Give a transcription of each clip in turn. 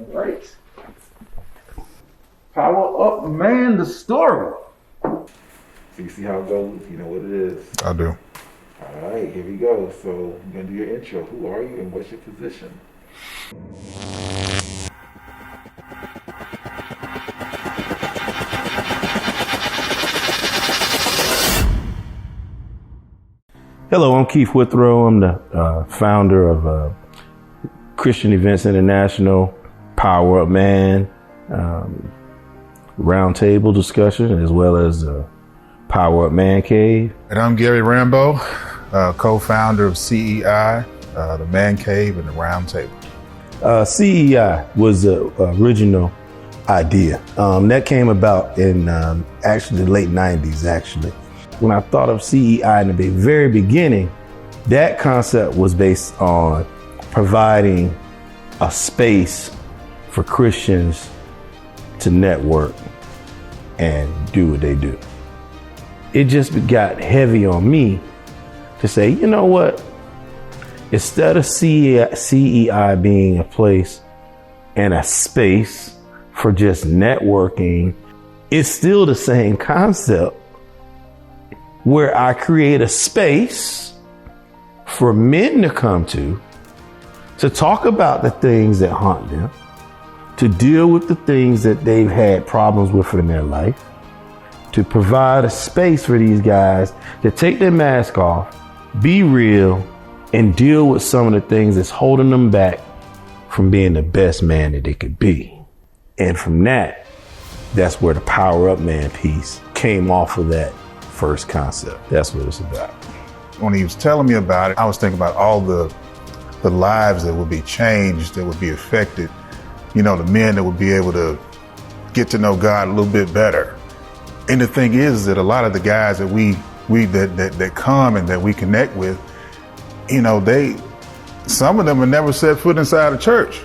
Right. PowerUP Man, the story. So you see how it goes? You know what it is? I do. All right, here we go. So you're going to do your intro. Who are you and what's your position? Hello, I'm Keith Withrow. I'm the founder of Christian Events International, PowerUP Man, roundtable discussion, as well as PowerUP Man Cave. And I'm Gary Rambo, co-founder of CEI, the Man Cave and the Roundtable. CEI was the original idea. That came about in actually the late 90s, actually. When I thought of CEI in the very beginning, that concept was based on providing a space for Christians to network and do what they do. It just got heavy on me to say, you know what? Instead of CEI being a place and a space for just networking, it's still the same concept, where I create a space for men to come to talk about the things that haunt them, to deal with the things that they've had problems with in their life, to provide a space for these guys to take their mask off, be real, and deal with some of the things that's holding them back from being the best man that they could be. And from that's where the PowerUP Man piece came off of that first concept. That's what it's about. When he was telling me about it, I was thinking about all the lives that would be changed, that would be affected. You know, the men that would be able to get to know God a little bit better. And the thing is that a lot of the guys that that come and that we connect with, you know, some of them have never set foot inside a church.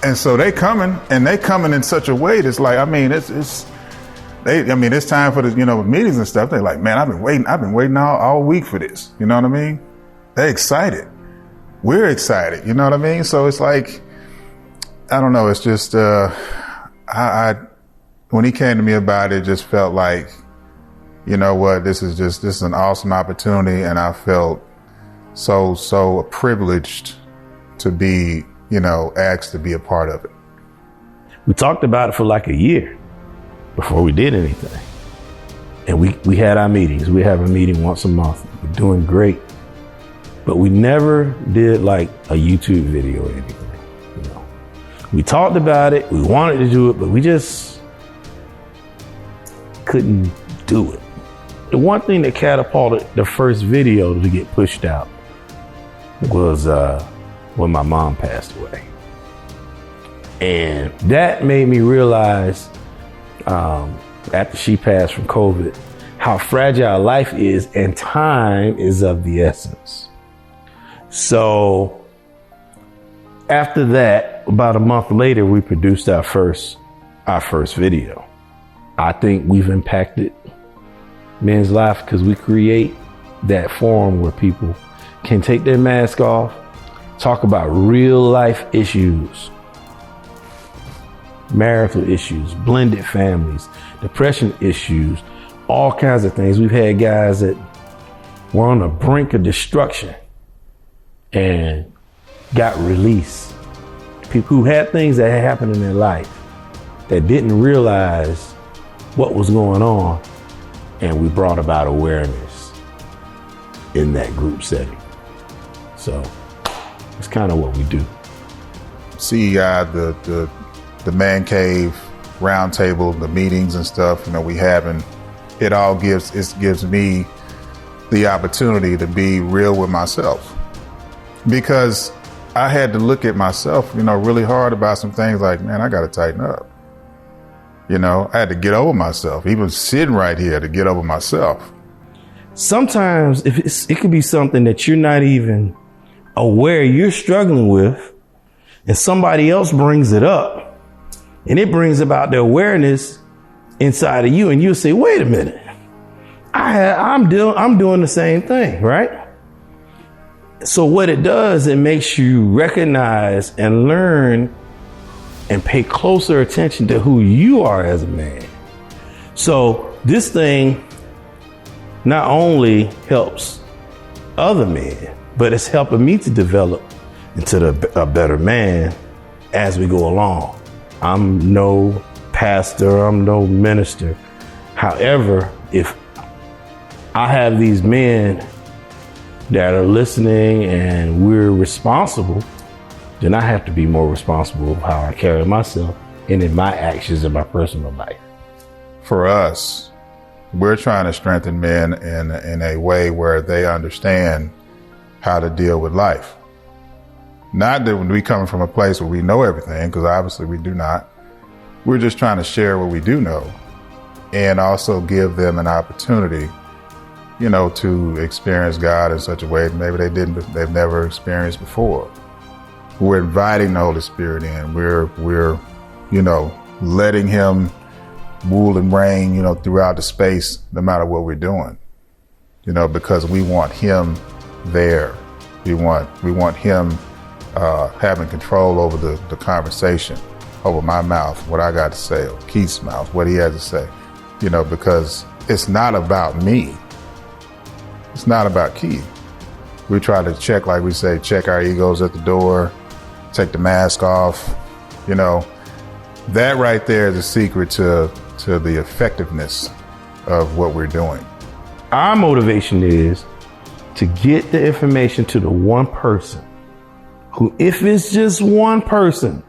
And so they coming in such a way that's like, I mean, it's time for the, meetings and stuff. They're like, man, I've been waiting all week for this. You know what I mean? They're excited. We're excited. You know what I mean? So it's like, I don't know. It's just, when he came to me about it, just felt like, you know what, this is an awesome opportunity. And I felt so privileged to be, asked to be a part of it. We talked about it for like a year before we did anything. And we had our meetings. We have a meeting once a month. We're doing great. But we never did like a YouTube video or anything. We talked about it, we wanted to do it, but we just couldn't do it. The one thing that catapulted the first video to get pushed out was when my mom passed away. And that made me realize, after she passed from COVID, how fragile life is and time is of the essence. So after that, about a month later, we produced our first video. I think we've impacted men's life because we create that forum where people can take their mask off, talk about real life issues, marital issues, blended families, depression issues, all kinds of things. We've had guys that were on the brink of destruction and got released. People who had things that had happened in their life that didn't realize what was going on, and we brought about awareness in that group setting. So it's kind of what we do. CEI, the Man Cave, Roundtable, the meetings and stuff, we having, it gives me the opportunity to be real with myself. Because I had to look at myself, really hard about some things like, man, I got to tighten up. I had to get over myself, even sitting right here to get over myself. Sometimes it could be something that you're not even aware you're struggling with, and somebody else brings it up, and it brings about the awareness inside of you, and you'll say, wait a minute, I'm doing the same thing, right? So what it does, it makes you recognize and learn and pay closer attention to who you are as a man. So this thing not only helps other men, but it's helping me to develop into a better man as we go along. I'm no pastor, I'm no minister. However, if I have these men that are listening and we're responsible, then I have to be more responsible of how I carry myself and in my actions in my personal life. For us, we're trying to strengthen men in a way where they understand how to deal with life. Not that we come from a place where we know everything, because obviously we do not. We're just trying to share what we do know and also give them an opportunity, to experience God in such a way that maybe they've never experienced before. We're inviting the Holy Spirit in. We're letting him rule and reign, throughout the space, no matter what we're doing, because we want him there. We want him having control over the conversation, over my mouth, what I got to say, or Keith's mouth, what he has to say, because it's not about me. It's not about Keith. We try to check, like we say, check our egos at the door, take the mask off. That right there is a secret to the effectiveness of what we're doing. Our motivation is to get the information to the one person who, if it's just one person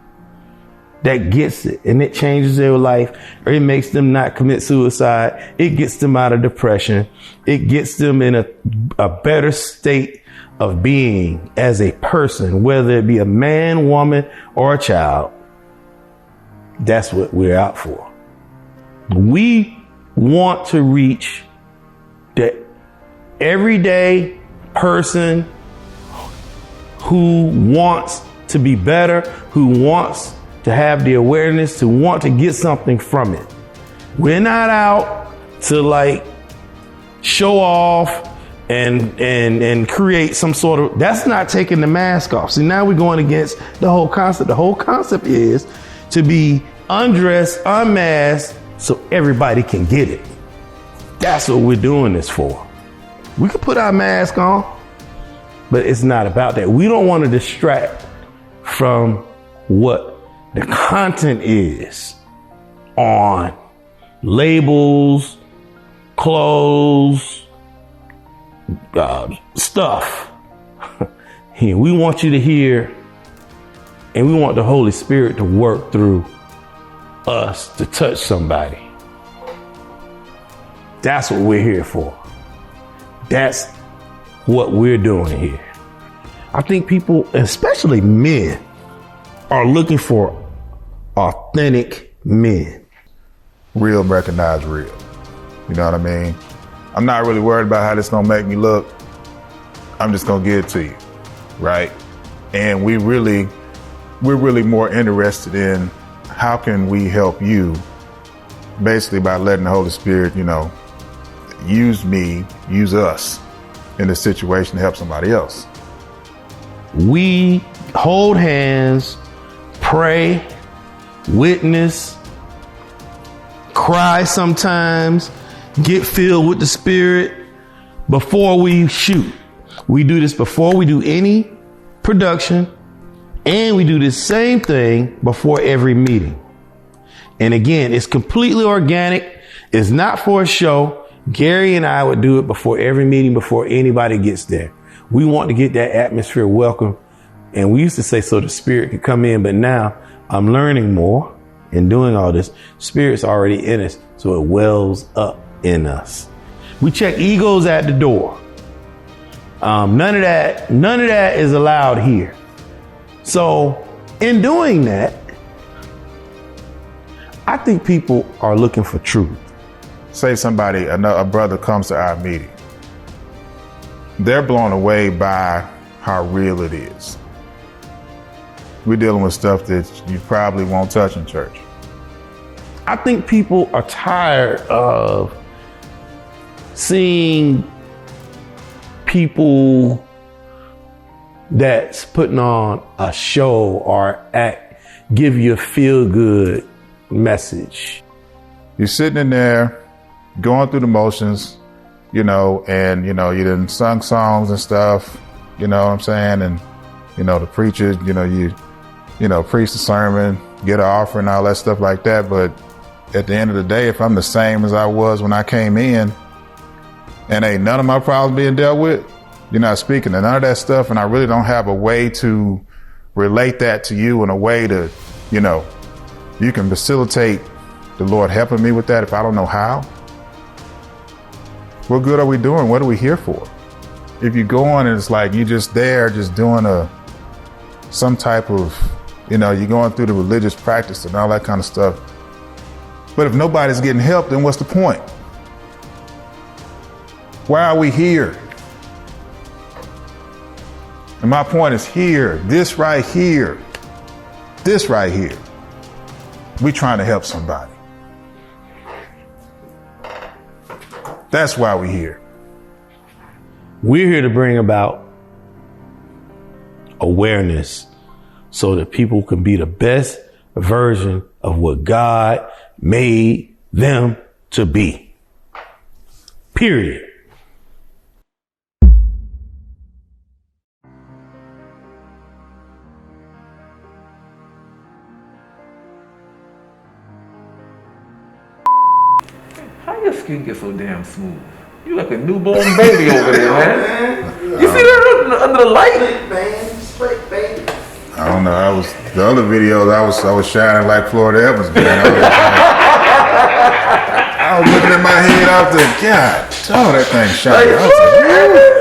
that gets it and it changes their life, or it makes them not commit suicide, it gets them out of depression, it gets them in a better state of being as a person, whether it be a man, woman, or a child. That's what we're out for. We want to reach the everyday person who wants to be better, who wants to have the awareness, to want to get something from it. We're not out to show off and create some sort of, that's not taking the mask off. See, now we're going against the whole concept. The whole concept is to be undressed, unmasked, so everybody can get it. That's what we're doing this for. We can put our mask on, but it's not about that. We don't want to distract from what the content is on labels, clothes, stuff. We want you to hear, and we want the Holy Spirit to work through us to touch somebody. That's what we're here for. That's what we're doing here. I think people, especially men, are looking for authentic men. Real recognize real. You know what I mean? I'm not really worried about how this gonna make me look. I'm just gonna give it to you, right? And we're really more interested in how can we help you, basically by letting the Holy Spirit, use me, use us in a situation to help somebody else. We hold hands, pray, witness, cry sometimes, get filled with the Spirit before we shoot. We do this before we do any production, and we do the same thing before every meeting. And again, it's completely organic. It's not for a show. Gary and I would do it before every meeting, before anybody gets there. We want to get that atmosphere welcome. And we used to say so the Spirit could come in, but now I'm learning more and doing all this. Spirit's already in us, so it wells up in us. We check egos at the door. None of that is allowed here. So in doing that, I think people are looking for truth. Say somebody, a brother comes to our meeting. They're blown away by how real it is. We're dealing with stuff that you probably won't touch in church. I think people are tired of seeing people that's putting on a show or act give you a feel-good message. You're sitting in there, going through the motions, and, you done sung songs and stuff, you know what I'm saying? And, the preacher, you preach the sermon, get an offering, all that stuff like that. But at the end of the day, if I'm the same as I was when I came in and ain't none of my problems being dealt with, you're not speaking to none of that stuff. And I really don't have a way to relate that to you in a way to, you can facilitate the Lord helping me with that if I don't know how. What good are we doing? What are we here for? If you go on and it's like you're just there, just doing some type of, you're going through the religious practice and all that kind of stuff. But if nobody's getting help, then what's the point? Why are we here? And my point is here, this right here. We trying to help somebody. That's why we're here. We're here to bring about awareness so that people can be the best version of what God made them to be. Period. How your skin get so damn smooth? You like a newborn baby over there, man. You see that under the light? Slick, baby. I don't know. The other videos. I was shining like Florida Evans, man. I was looking at my head out there. God, oh, that thing shining. I was like,